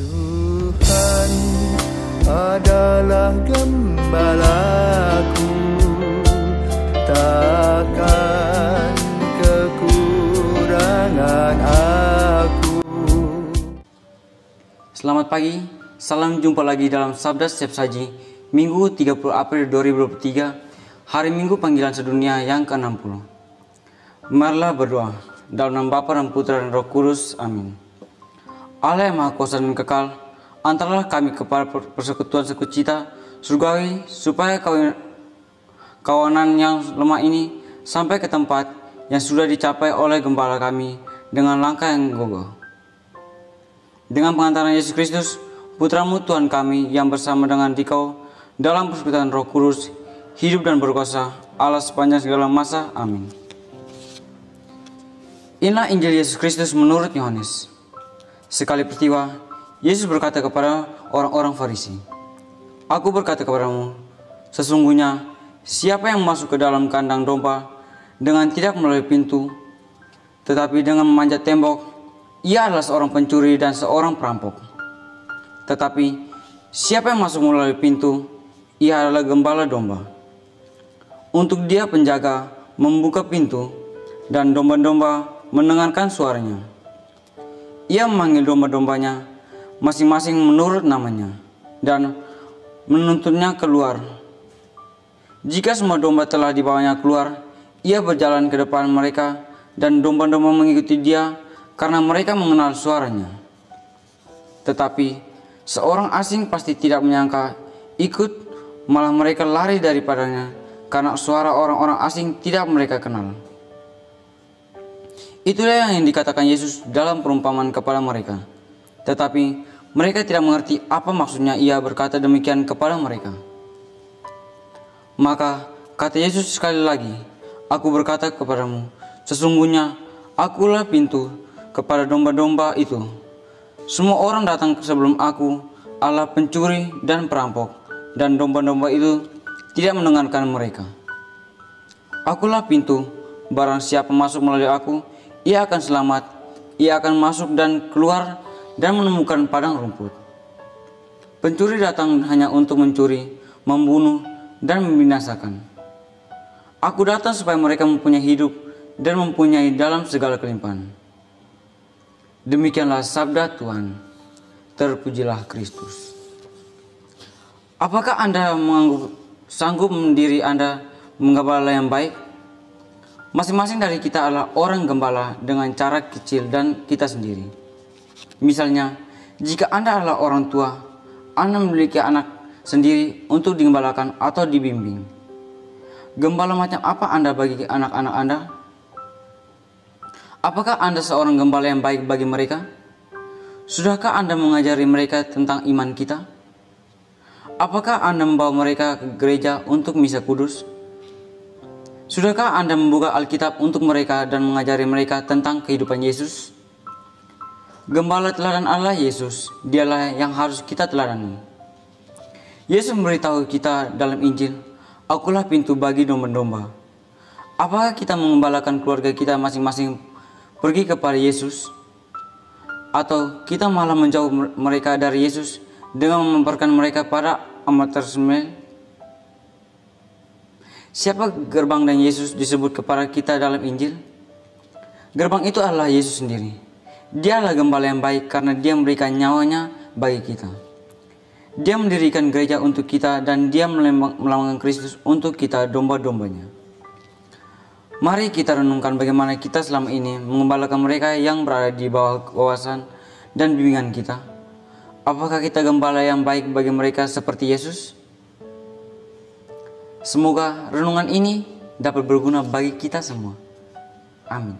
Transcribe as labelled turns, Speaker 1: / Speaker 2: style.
Speaker 1: Tuhan adalah gembalaku, takkan kekurangan aku.
Speaker 2: Selamat pagi, salam jumpa lagi dalam Sabda Setiap Saji, Minggu 30 April 2023, hari Minggu panggilan sedunia yang ke-60. Marilah berdoa, dalam nama Bapa dan Putra dan Roh Kudus, amin. Allah yang Maha Kuasa dan kekal, antarlah kami kepada persekutuan sukacita surgawi, supaya kawanan yang lemah ini sampai ke tempat yang sudah dicapai oleh Gembala kami dengan langkah yang gagah. Dengan pengantaran Yesus Kristus, Putra-Mu Tuhan kami, yang bersama dengan Dikau dalam persekutuan Roh Kudus, hidup dan berkuasa Allah sepanjang segala masa. Amin. Inilah Injil Yesus Kristus menurut Yohanes. Sekali peristiwa, Yesus berkata kepada orang-orang Farisi, "Aku berkata kepadamu, sesungguhnya siapa yang masuk ke dalam kandang domba dengan tidak melalui pintu, tetapi dengan memanjat tembok, ia adalah seorang pencuri dan seorang perampok. Tetapi siapa yang masuk melalui pintu, ia adalah gembala domba. Untuk dia penjaga membuka pintu, dan domba-domba mendengarkan suaranya. Ia memanggil domba-dombanya masing-masing menurut namanya, dan menuntunnya keluar. Jika semua domba telah dibawanya keluar, ia berjalan ke depan mereka, dan domba-domba mengikuti dia karena mereka mengenal suaranya. Tetapi seorang asing pasti tidak menyangka ikut, malah mereka lari daripadanya karena suara orang-orang asing tidak mereka kenal." Itulah yang dikatakan Yesus dalam perumpamaan kepada mereka. Tetapi mereka tidak mengerti apa maksudnya ia berkata demikian kepada mereka. Maka kata Yesus sekali lagi, "Aku berkata kepadamu, sesungguhnya akulah pintu kepada domba-domba itu. Semua orang datang sebelum aku adalah pencuri dan perampok, dan domba-domba itu tidak mendengarkan mereka. Akulah pintu, barang siapa masuk melalui aku, ia akan selamat, ia akan masuk dan keluar dan menemukan padang rumput. Pencuri datang hanya untuk mencuri, membunuh, dan membinasakan. Aku datang supaya mereka mempunyai hidup dan mempunyai dalam segala kelimpahan." Demikianlah sabda Tuhan. Terpujilah Kristus. Apakah Anda sanggup mendiri Anda menggembala yang baik? Masing-masing dari kita adalah orang gembala dengan cara kecil dan kita sendiri. Misalnya, jika Anda adalah orang tua, Anda memiliki anak sendiri untuk digembalakan atau dibimbing. Gembala macam apa Anda bagi anak-anak Anda? Apakah Anda seorang gembala yang baik bagi mereka? Sudahkah Anda mengajari mereka tentang iman kita? Apakah Anda membawa mereka ke gereja untuk misa kudus? Sudahkah Anda membuka Alkitab untuk mereka dan mengajari mereka tentang kehidupan Yesus? Gembala teladan Allah Yesus, dialah yang harus kita teladani. Yesus memberitahu kita dalam Injil, "Akulah pintu bagi domba-domba." Apakah kita mengembalakan keluarga kita masing-masing pergi kepada Yesus? Atau kita malah menjauh mereka dari Yesus dengan memamparkan mereka pada amaterisme? Siapa gerbang dan Yesus disebut kepada kita dalam Injil? Gerbang itu adalah Yesus sendiri. Dia adalah gembala yang baik karena dia memberikan nyawanya bagi kita. Dia mendirikan gereja untuk kita dan dia melambangkan Kristus untuk kita, domba-dombanya. Mari kita renungkan bagaimana kita selama ini mengembalakan mereka yang berada di bawah kawasan dan bimbingan kita. Apakah kita gembala yang baik bagi mereka seperti Yesus? Semoga renungan ini dapat berguna bagi kita semua. Amin.